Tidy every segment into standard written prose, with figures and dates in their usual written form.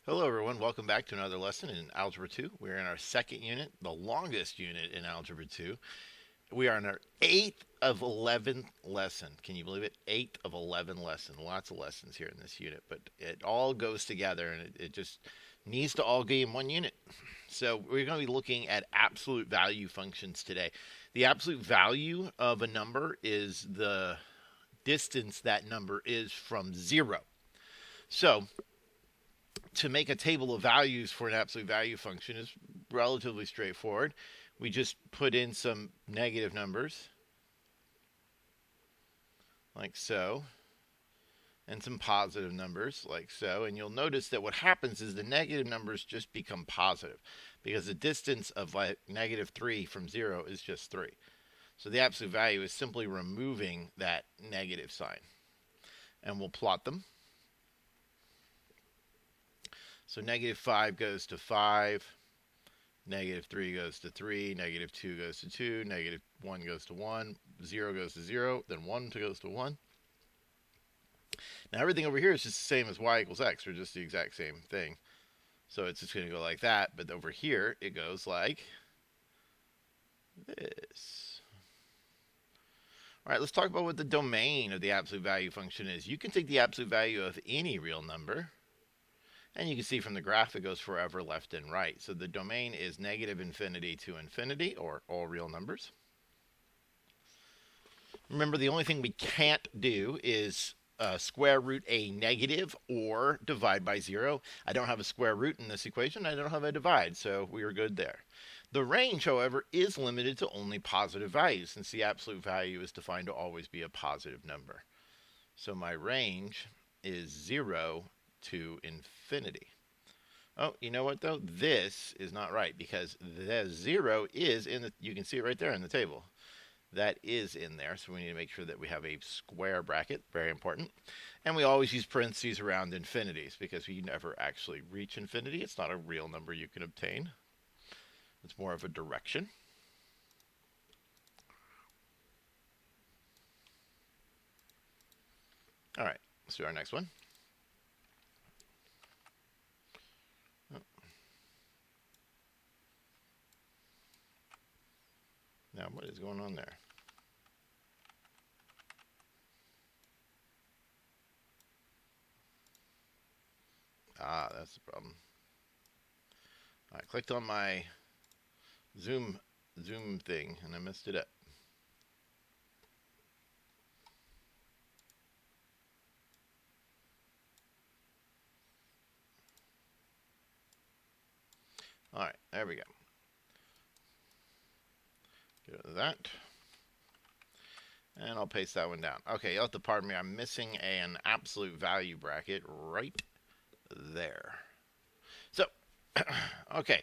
Hello everyone, welcome back to another lesson in Algebra 2. We're in our second unit, the longest unit in Algebra 2. We are in our 8th of 11 lesson. Can you believe it? 8th of 11 lesson. Lots of lessons here in this unit, but it all goes together and it just needs to all be in one unit. So we're going to be looking at absolute value functions today. The absolute value of a number is the distance that number is from 0. So to make a table of values for an absolute value function is relatively straightforward. We just put in some negative numbers, like so, and some positive numbers, like so. And you'll notice that what happens is the negative numbers just become positive because the distance of like -3 from 0 is just 3. So the absolute value is simply removing that negative sign. And we'll plot them. So -5 goes to 5, -3 goes to 3, -2 goes to 2, -1 goes to 1, 0 goes to 0, then 1 goes to 1. Now everything over here is just the same as y equals x. We're just the exact same thing. So it's just going to go like that. But over here, it goes like this. All right, let's talk about what the domain of the absolute value function is. You can take the absolute value of any real number. And you can see from the graph it goes forever left and right. So the domain is -infinity to infinity, or all real numbers. Remember, the only thing we can't do is square root a negative or divide by 0. I don't have a square root in this equation. I don't have a divide, so we are good there. The range, however, is limited to only positive values, since the absolute value is defined to always be a positive number. So my range is 0 to infinity. Oh, you know what though? This is not right because the 0 is in the, you can see it right there in the table. That is in there, so we need to make sure that we have a square bracket, very important. And we always use parentheses around infinities because we never actually reach infinity. It's not a real number you can obtain. It's more of a direction. All right, let's do our next one. Now, what is going on there? Ah, that's the problem. I clicked on my Zoom thing and I messed it up. All right, there we go. Go to that. And I'll paste that one down. Okay, you'll have to pardon me. I'm missing an absolute value bracket right there. So, okay.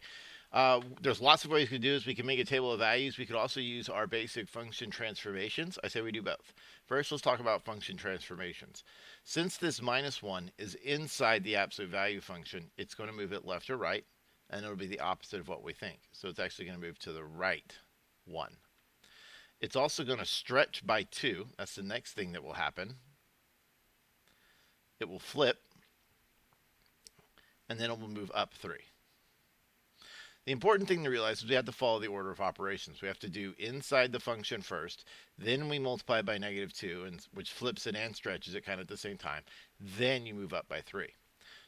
There's lots of ways we can do this. We can make a table of values. We could also use our basic function transformations. I say we do both. First, let's talk about function transformations. Since this -1 is inside the absolute value function, it's going to move it left or right, and it'll be the opposite of what we think. So it's actually going to move to the right 1. It's also going to stretch by 2. That's the next thing that will happen. It will flip, and then it will move up 3. The important thing to realize is we have to follow the order of operations. We have to do inside the function first, then we multiply by -2, which flips it and stretches it kind of at the same time. Then you move up by 3.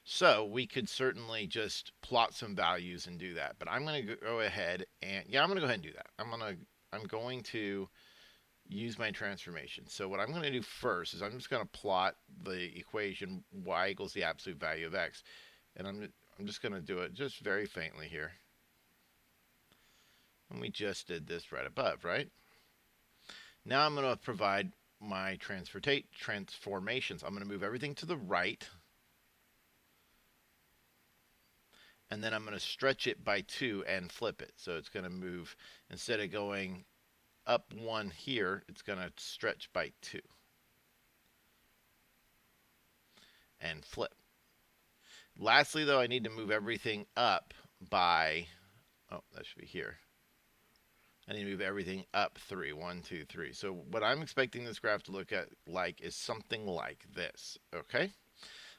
So we could certainly just plot some values and do that. But I'm going to go ahead and, I'm going to go ahead and do that. I'm going to use my transformation. So what I'm going to do first is I'm just going to plot the equation y equals the absolute value of x. And I'm just going to do it just very faintly here. And we just did this right above, right? Now I'm going to provide my transformations. I'm going to move everything to the right. And then I'm going to stretch it by 2 and flip it. So it's going to move, instead of going up 1 here, it's going to stretch by 2 and flip. Lastly, though, I need to move everything up by, oh, that should be here. I need to move everything up 3. 1, 2, 3. So what I'm expecting this graph to look at like is something like this, okay?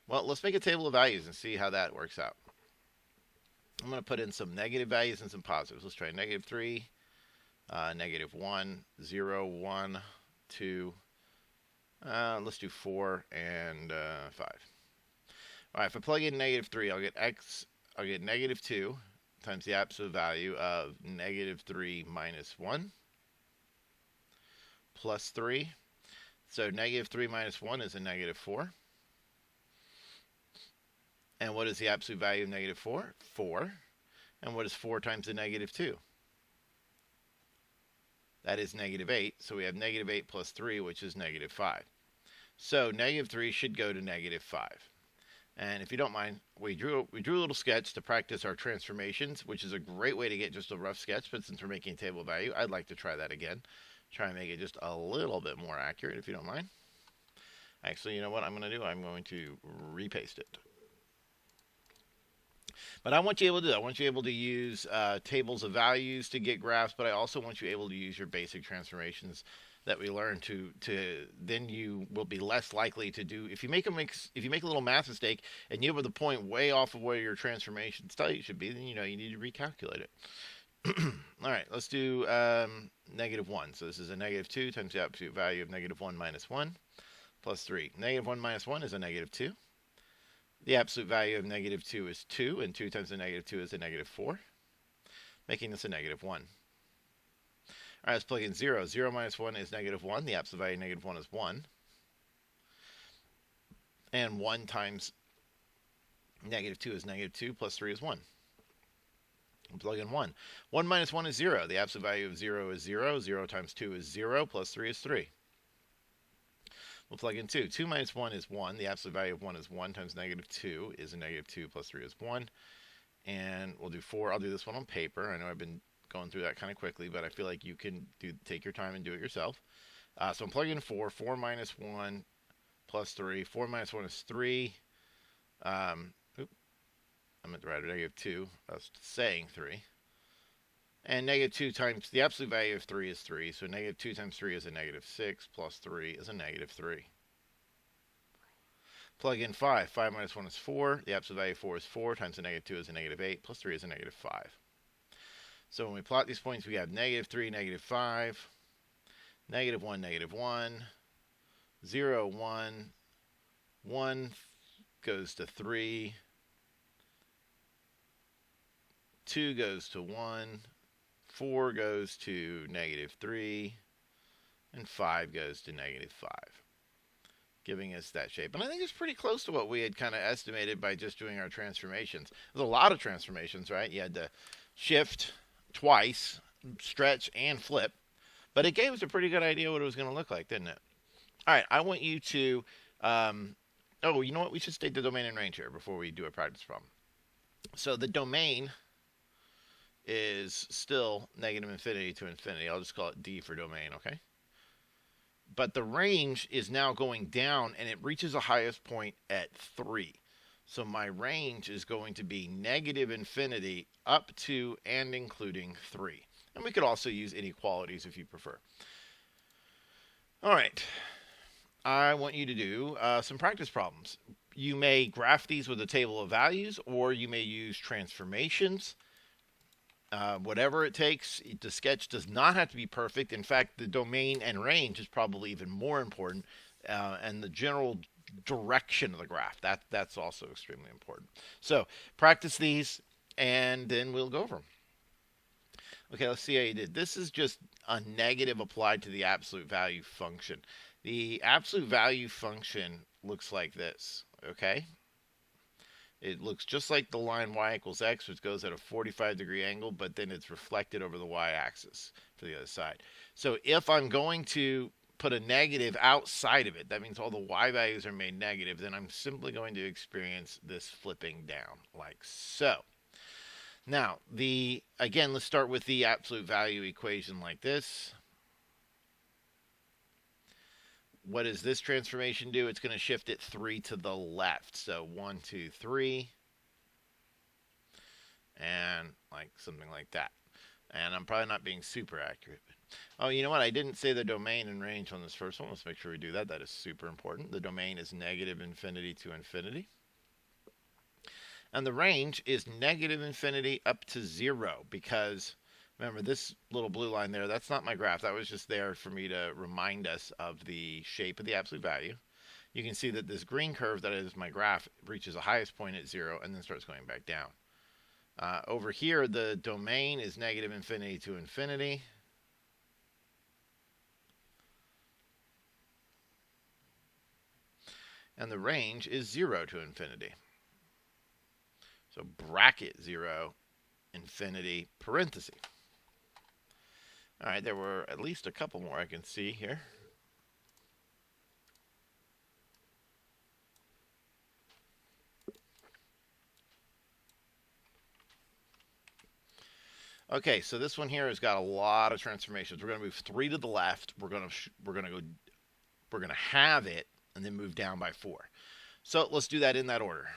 Well, let's make a table of values and see how that works out. I'm going to put in some negative values and some positives. Let's try negative 3, negative 1, 0, 1, 2. Let's do 4 and 5. All right, if I plug in negative 3, I'll get negative 2 times the absolute value of negative 3 minus 1 plus 3. So negative 3 minus 1 is a negative 4. And what is the absolute value of negative 4? 4. And what is 4 times the negative 2? That is negative 8. So we have negative 8 plus 3, which is negative 5. So negative 3 should go to negative 5. And if you don't mind, we drew a little sketch to practice our transformations, which is a great way to get just a rough sketch. But since we're making a table of value, I'd like to try that again. Try and make it just a little bit more accurate, if you don't mind. Actually, you know what I'm going to do? I'm going to repaste it. But I want you able to do that. I want you able to use tables of values to get graphs, but I also want you able to use your basic transformations that we learned to then you will be less likely to do if you make a little math mistake and you have the point way off of where your transformations tell you should be, then you need to recalculate it. All right, let's do negative 1. So this is a negative 2 times the absolute value of negative 1 minus 1 plus 3. Negative 1 minus 1 is a negative 2. The absolute value of negative 2 is 2, and 2 times the negative 2 is a negative 4, making this a negative 1. All right, let's plug in 0. 0 minus 1 is negative 1. The absolute value of negative 1 is 1. And 1 times negative 2 is negative 2, plus 3 is 1. We'll plug in 1. 1 minus 1 is 0. The absolute value of 0 is 0. 0 times 2 is 0, plus 3 is 3. We'll plug in 2. 2 minus 1 is 1. The absolute value of 1 is 1 times negative 2 is a negative 2, plus 3 is 1. And we'll do 4. I'll do this one on paper. I know I've been going through that kind of quickly, but I feel like you can take your time and do it yourself. So I'm plugging in 4. 4 minus 1 plus 3. 4 minus 1 is 3. I meant to write a negative 2. I was saying 3. And negative 2 times the absolute value of 3 is 3. So negative 2 times 3 is a negative 6, plus 3 is a negative 3. Plug in 5. 5 minus 1 is 4. The absolute value of 4 is 4 times the negative 2 is a negative 8, plus 3 is a negative 5. So when we plot these points, we have negative 3, negative 5, negative 1, negative 1, 0, 1, 1 goes to 3, 2 goes to 1, 4 goes to negative 3, and 5 goes to negative 5, giving us that shape. And I think it's pretty close to what we had kind of estimated by just doing our transformations. There's a lot of transformations, right? You had to shift twice, stretch, and flip. But it gave us a pretty good idea what it was going to look like, didn't it? All right, I want you to... oh, you know what? We should state the domain and range here before we do a practice problem. So the domain is still negative infinity to infinity. I'll just call it D for domain, okay? But the range is now going down, and it reaches the highest point at 3. So my range is going to be negative infinity up to and including 3. And we could also use inequalities if you prefer. All right. I want you to do some practice problems. You may graph these with a table of values, or you may use transformations. Whatever it takes. The sketch does not have to be perfect. In fact, the domain and range is probably even more important, and the general direction of the graph. That's also extremely important. So practice these, and then we'll go over them. Okay, let's see how you did. This is just a negative applied to the absolute value function. The absolute value function looks like this, okay? It looks just like the line y equals x, which goes at a 45-degree angle, but then it's reflected over the y-axis for the other side. So if I'm going to put a negative outside of it, that means all the y values are made negative, then I'm simply going to experience this flipping down like so. Now, again, let's start with the absolute value equation like this. What does this transformation do? It's going to shift it 3 to the left. So 1, 2, 3. And like something like that. And I'm probably not being super accurate. Oh, you know what? I didn't say the domain and range on this first one. Let's make sure we do that. That is super important. The domain is negative infinity to infinity. And the range is negative infinity up to 0 because remember this little blue line there, that's not my graph. That was just there for me to remind us of the shape of the absolute value. You can see that this green curve that is my graph reaches the highest point at 0 and then starts going back down. Over here, the domain is negative infinity to infinity. And the range is 0 to infinity. So bracket 0, infinity, parenthesis. All right, there were at least a couple more I can see here. Okay, so this one here has got a lot of transformations. We're going to move 3 to the left. We're going to have it and then move down by 4. So let's do that in that order.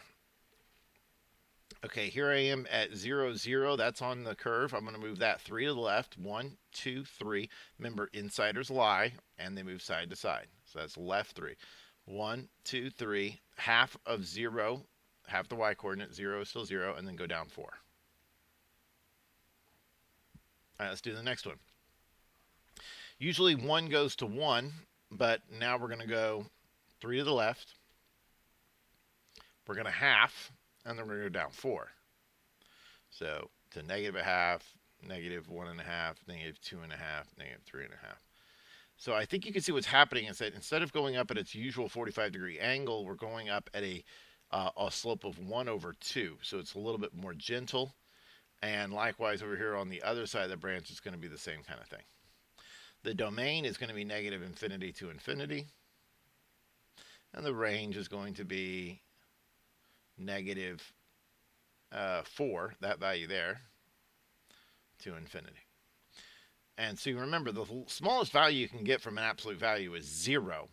Okay, here I am at 0, 0. That's on the curve. I'm going to move that 3 to the left. 1, 2, 3. Remember, insiders lie, and they move side to side. So that's left 3. 1, 2, 3. Half of 0, half the y-coordinate. 0 is still 0, and then go down 4. All right, let's do the next one. Usually 1 goes to 1, but now we're going to go 3 to the left. We're going to half, and then we're going to go down 4. So to negative a half, negative 1.5, negative 2.5, negative 3.5. So I think you can see what's happening is that instead of going up at its usual 45-degree angle, we're going up at a slope of 1 over 2. So it's a little bit more gentle. And likewise over here on the other side of the branch, it's going to be the same kind of thing. The domain is going to be negative infinity to infinity. And the range is going to be negative 4, that value there, to infinity. And so you remember, the smallest value you can get from an absolute value is 0.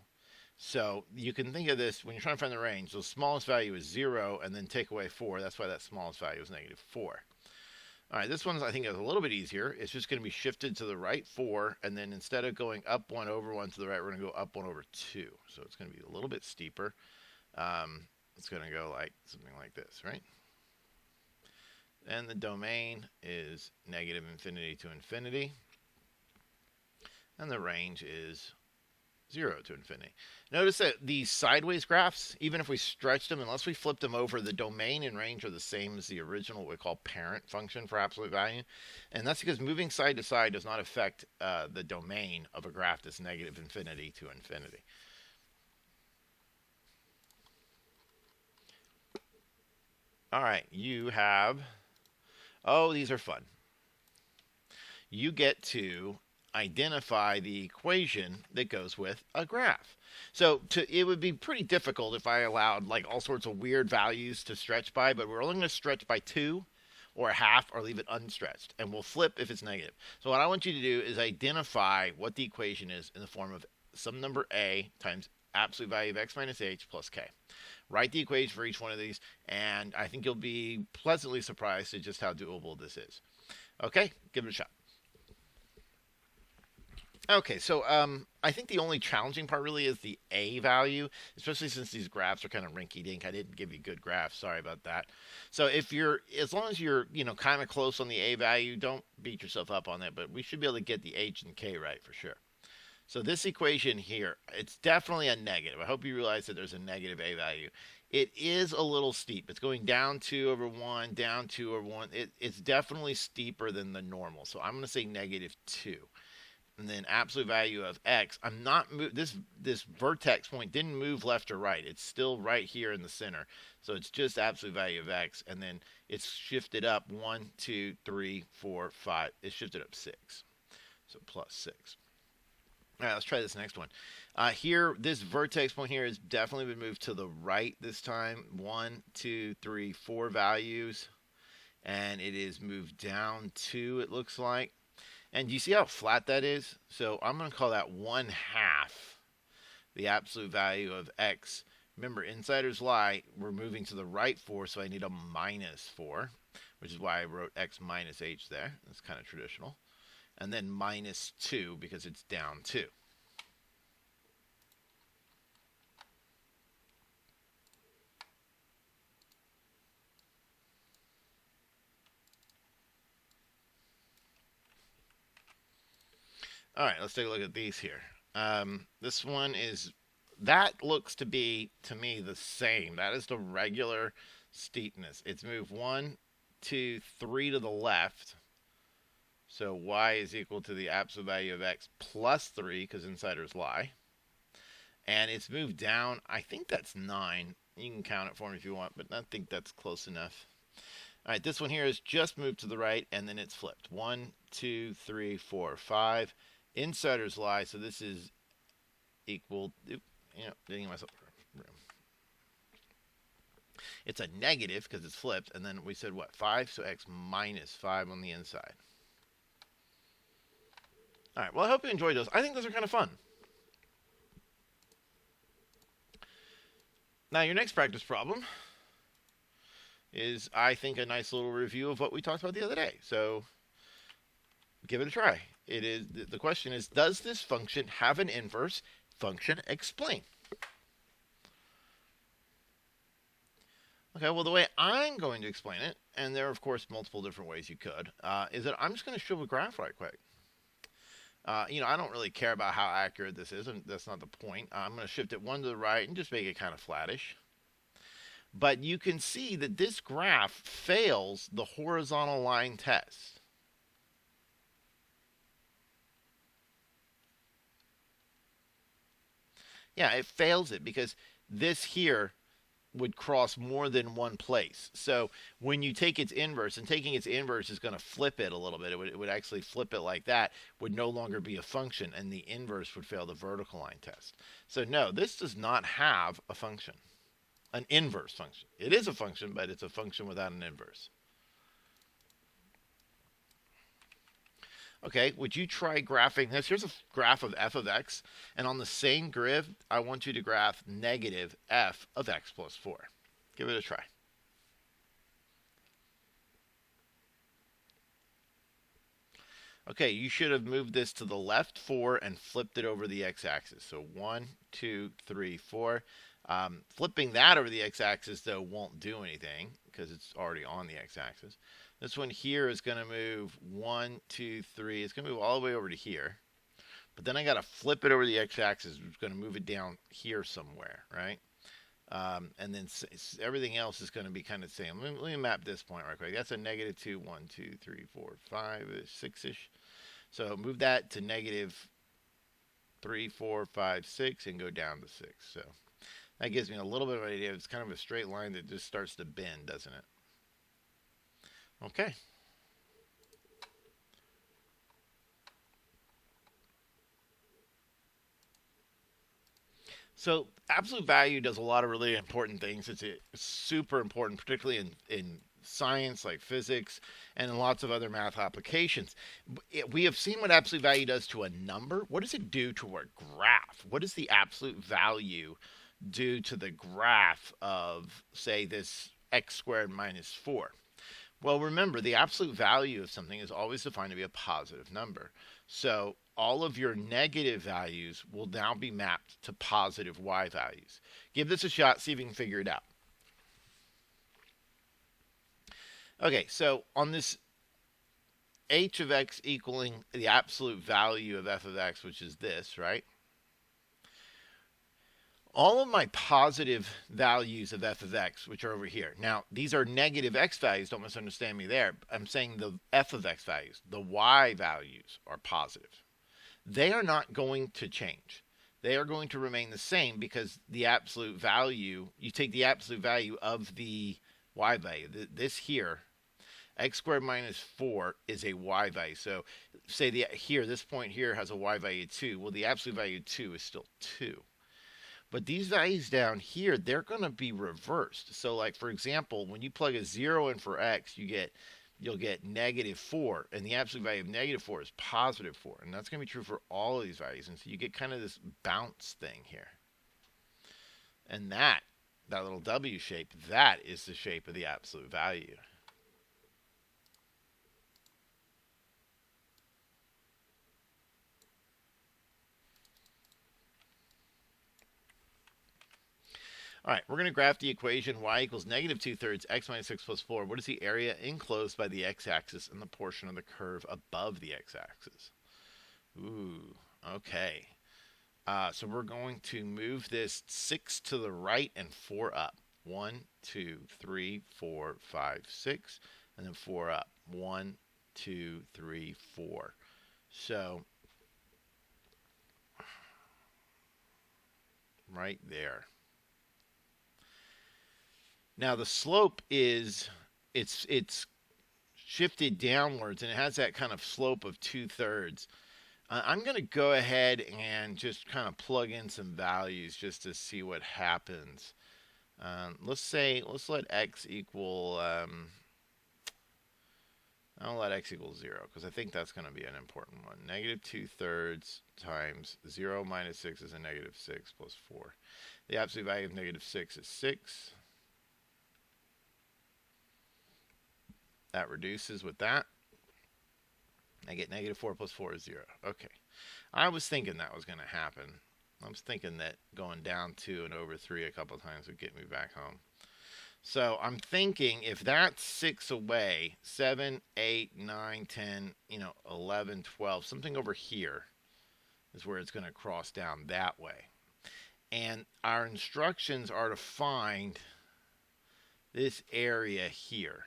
So you can think of this, when you're trying to find the range, the smallest value is 0, and then take away 4. That's why that smallest value is negative 4. All right, this one's, I think, is a little bit easier. It's just going to be shifted to the right 4, and then instead of going up 1 over 1 to the right, we're going to go up 1 over 2. So it's going to be a little bit steeper. It's going to go like something like this, right? And the domain is negative infinity to infinity. And the range is 0 to infinity. Notice that these sideways graphs, even if we stretched them, unless we flipped them over, the domain and range are the same as the original, what we call parent function for absolute value. And that's because moving side to side does not affect the domain of a graph that's negative infinity to infinity. All right, you have, oh, these are fun. You get to identify the equation that goes with a graph. So it would be pretty difficult if I allowed like all sorts of weird values to stretch by, but we're only going to stretch by 2 or a half or leave it unstretched, and we'll flip if it's negative. So what I want you to do is identify what the equation is in the form of some number a times absolute value of x minus h plus k. Write the equation for each one of these, and I think you'll be pleasantly surprised at just how doable this is. Okay, give it a shot. Okay, so I think the only challenging part really is the A value, especially since these graphs are kind of rinky-dink. I didn't give you good graphs. Sorry about that. So as long as you're, kind of close on the A value, don't beat yourself up on that, but we should be able to get the H and K right for sure. So this equation here, it's definitely a negative. I hope you realize that there's a negative A value. It is a little steep. It's going down 2 over 1, down 2 over 1. It's definitely steeper than the normal. So I'm going to say negative 2. And then absolute value of x, I'm not this vertex point didn't move left or right. It's still right here in the center. So it's just absolute value of x, and then it's shifted up 1, 2, 3, 4, 5. It's shifted up 6. So plus 6. All right, let's try this next one. Here, this vertex point here has definitely been moved to the right this time. 1, 2, 3, 4 values. And it is moved down 2, it looks like. And do you see how flat that is? So I'm going to call that 1/2 the absolute value of x. Remember, insiders lie. We're moving to the right 4, so I need a minus 4, which is why I wrote x minus h there. That's kind of traditional. And then minus 2 because it's down 2. All right, let's take a look at these here. This one is, that looks to be, to me, the same. That is the regular steepness. It's moved 1, 2, 3 to the left. So y is equal to the absolute value of x plus 3, because insiders lie. And it's moved down, I think that's 9. You can count it for me if you want, but I think that's close enough. All right, this one here is just moved to the right, and then it's flipped. 1, 2, 3, 4, 5. Insiders lie, so this is equal, getting myself room. It's a negative because it's flipped, and then we said what, 5? So x minus 5 on the inside. All right, well, I hope you enjoyed those. I think those are kind of fun. Now, your next practice problem is, I think, a nice little review of what we talked about the other day. So give it a try. The question is, does this function have an inverse? Function explain. Okay, well, the way I'm going to explain it, and there are, of course, multiple different ways you could, is that I'm just going to show a graph right quick. I don't really care about how accurate this is, and that's not the point. I'm going to shift it 1 to the right and just make it kind of flattish. But you can see that this graph fails the horizontal line test. Yeah, it fails it because this here would cross more than one place. So when you take its inverse, and taking its inverse is going to flip it a little bit. It would actually flip it like that, would no longer be a function, and the inverse would fail the vertical line test. So no, this does not have a function, an inverse function. It is a function, but it's a function without an inverse. Okay, would you try graphing this? Here's a graph of f of x, and on the same grid, I want you to graph negative f of x plus 4. Give it a try. Okay, you should have moved this to the left 4 and flipped it over the x-axis. So 1, 2, 3, 4. Flipping that over the x-axis, though, won't do anything because it's already on the x-axis. This one here is going to move 1, 2, 3. It's going to move all the way over to here. But then I got to flip it over the x-axis. It's going to move it down here somewhere, right? And then everything else is going to be kind of the same. Let me map this point right quick. That's a negative 2, 1, 2, 3, 4, 5, 6-ish. So move that to negative 3, 4, 5, 6, and go down to 6. So that gives me a little bit of an idea. It's kind of a straight line that just starts to bend, doesn't it? Okay. So absolute value does a lot of really important things. It's super important, particularly in science like physics and in lots of other math applications. We have seen what absolute value does to a number. What does it do to a graph? What does the absolute value do to the graph of, say, this x squared minus 4? Well, remember, the absolute value of something is always defined to be a positive number. So all of your negative values will now be mapped to positive y values. Give this a shot, see if you can figure it out. Okay, so on this h of x equaling the absolute value of f of x, which is this, right? All of my positive values of f of x, which are over here. Now, these are negative x values. Don't misunderstand me there. I'm saying the f of x values. The y values are positive. They are not going to change. They are going to remain the same because the absolute value, you take the absolute value of the y value. This here, x squared minus 4 is a y value. So say this point here has a y value 2. Well, the absolute value 2 is still 2. But these values down here, they're going to be reversed. So like, for example, when you plug a 0 in for x, you'll get negative 4. And the absolute value of negative 4 is positive 4. And that's going to be true for all of these values. And so you get kind of this bounce thing here. And that little W shape, that is the shape of the absolute value. All right, we're going to graph the equation y equals negative 2/3 x minus 6 plus 4. What is the area enclosed by the x-axis and the portion of the curve above the x-axis? Ooh, okay. So we're going to move this 6 to the right and 4 up. 1, 2, 3, 4, 5, 6, and then 4 up. 1, 2, 3, 4. So right there. Now the slope is it's shifted downwards and it has that kind of slope of 2/3. I'm going to go ahead and just kind of plug in some values just to see what happens. Let's let x equal, I'll let x equal 0 because I think that's going to be an important one. Negative 2/3 times 0 minus 6 is a negative 6 plus 4. The absolute value of negative 6 is 6. That reduces with that. I get negative 4 plus 4 is 0. Okay. I was thinking that was going to happen. I was thinking that going down 2 and over 3 a couple times would get me back home. So I'm thinking if that's 6 away, 7, 8, 9, 10, 11, 12, something over here is where it's going to cross down that way. And our instructions are to find this area here.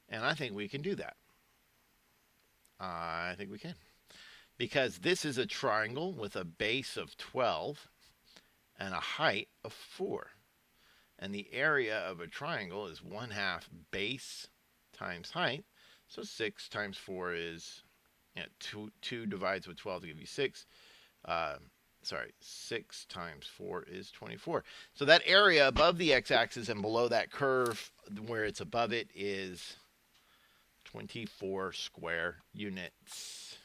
And I think we can do that. I think we can. Because this is a triangle with a base of 12 and a height of 4. And the area of a triangle is 1/2 base times height. So 6 times 4 is, 2 divides with 12 to give you 6. 6 times 4 is 24. So that area above the x-axis and below that curve where it's above it is 24 square units.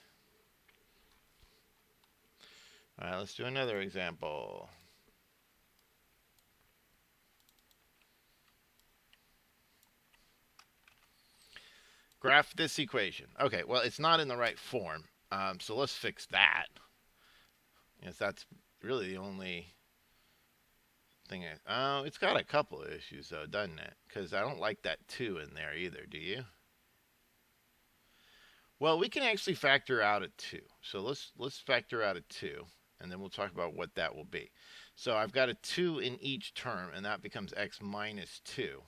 All right, let's do another example. Graph this equation. Okay, well, it's not in the right form, so let's fix that. Yes, that's really the only thing. It's got a couple of issues, though, doesn't it? Because I don't like that 2 in there either, do you? Well, we can actually factor out a 2. So let's factor out a 2, and then we'll talk about what that will be. So I've got a 2 in each term, and that becomes x minus 2.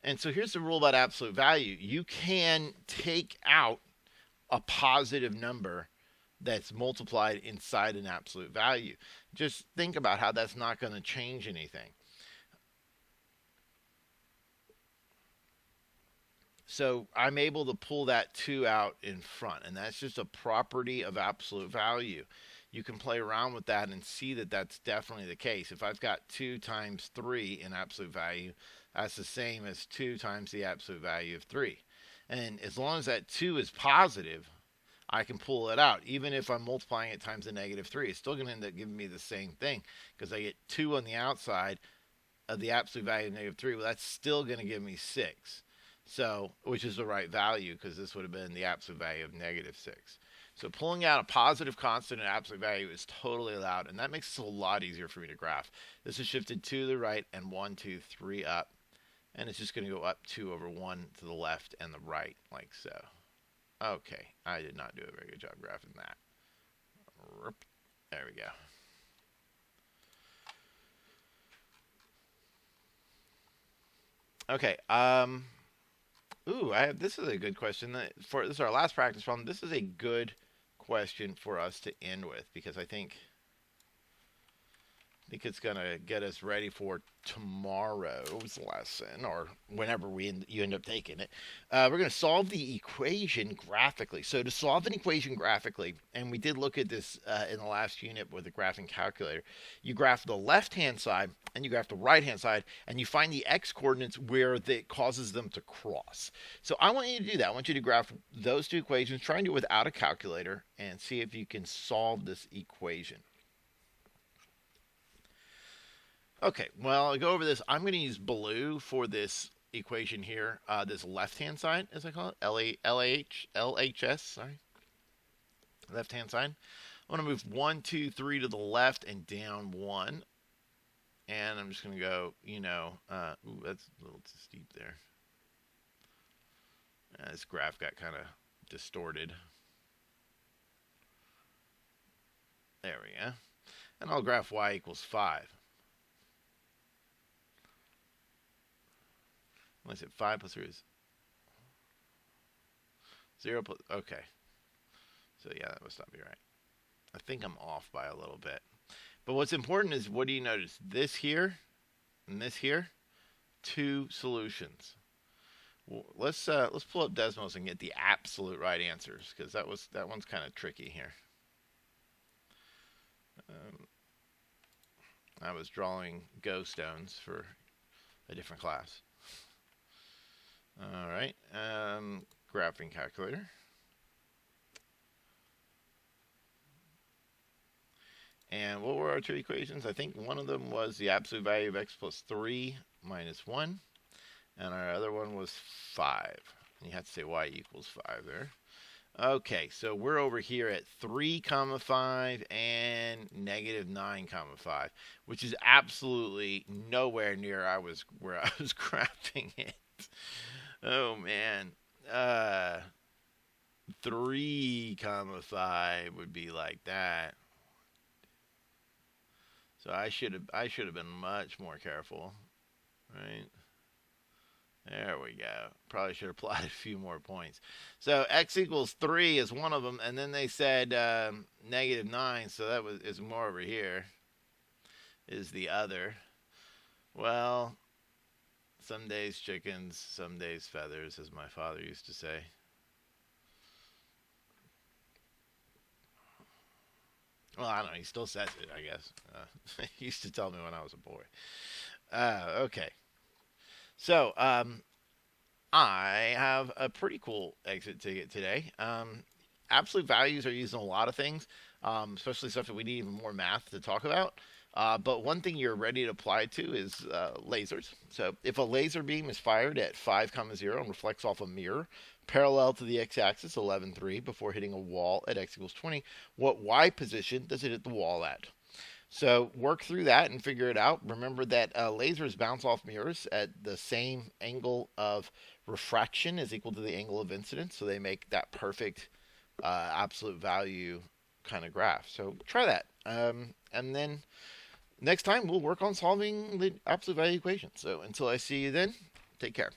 And so here's the rule about absolute value. You can take out a positive number that's multiplied inside an absolute value. Just think about how that's not going to change anything. So I'm able to pull that 2 out in front, and that's just a property of absolute value. You can play around with that and see that that's definitely the case. If I've got 2 times 3 in absolute value, that's the same as 2 times the absolute value of 3. And as long as that 2 is positive, I can pull it out. Even if I'm multiplying it times a negative 3, it's still going to end up giving me the same thing because I get 2 on the outside of the absolute value of negative 3. Well, that's still going to give me 6. So, which is the right value because this would have been the absolute value of negative 6. So pulling out a positive constant and absolute value is totally allowed, and that makes it a lot easier for me to graph. This is shifted 2 to the right and 1, 2, 3 up, and it's just going to go up 2 over 1 to the left and the right, like so. Okay, I did not do a very good job graphing that. There we go. Okay, this is a good question. This is our last practice problem. This is a good question for us to end with because I think it's going to get us ready for tomorrow's lesson or whenever you end up taking it. We're going to solve the equation graphically. So to solve an equation graphically, and we did look at this in the last unit with the graphing calculator, you graph the left-hand side and you graph the right-hand side, and you find the x-coordinates where it causes them to cross. So I want you to do that. I want you to graph those two equations, try and do it without a calculator, and see if you can solve this equation. Okay, well, I'll go over this. I'm going to use blue for this equation here, this left-hand side, as I call it, LHS, sorry, left-hand side. I'm going to move 1, 2, 3 to the left and down 1. And I'm just going to go, ooh, that's a little too steep there. This graph got kind of distorted. There we go. And I'll graph y equals 5. I said 5 plus 3 is 0 plus, okay. So yeah, that must not be right. I think I'm off by a little bit. But what's important is, what do you notice? This here and this here, 2 solutions. Well, let's pull up Desmos and get the absolute right answers, because that one's kind of tricky here. I was drawing Go stones for a different class. All right, graphing calculator. And what were our 2 equations? I think one of them was the absolute value of x plus 3 minus 1. And our other one was 5. You have to say y equals 5 there. Okay, so we're over here at 3, 5 and negative 9, 5, which is absolutely nowhere near where I was graphing it. Oh man. 3, 5 would be like that. So I should have been much more careful, right? There we go. Probably should have plotted a few more points. So x equals 3 is one of them, and then they said negative 9, so that is more over here. Is the other. Well, some days chickens, some days feathers, as my father used to say. Well, I don't know. He still says it, I guess. He used to tell me when I was a boy. Okay. So, I have a pretty cool exit ticket today. Absolute values are used in a lot of things, especially stuff that we need even more math to talk about. But one thing you're ready to apply to is lasers. So if a laser beam is fired at 5, 0 and reflects off a mirror parallel to the x-axis, 11, 3, before hitting a wall at x equals 20, what y position does it hit the wall at? So work through that and figure it out. Remember that lasers bounce off mirrors at the same angle of refraction is equal to the angle of incidence. So they make that perfect absolute value kind of graph. So try that. And then next time we'll work on solving the absolute value equation. So until I see you then, take care.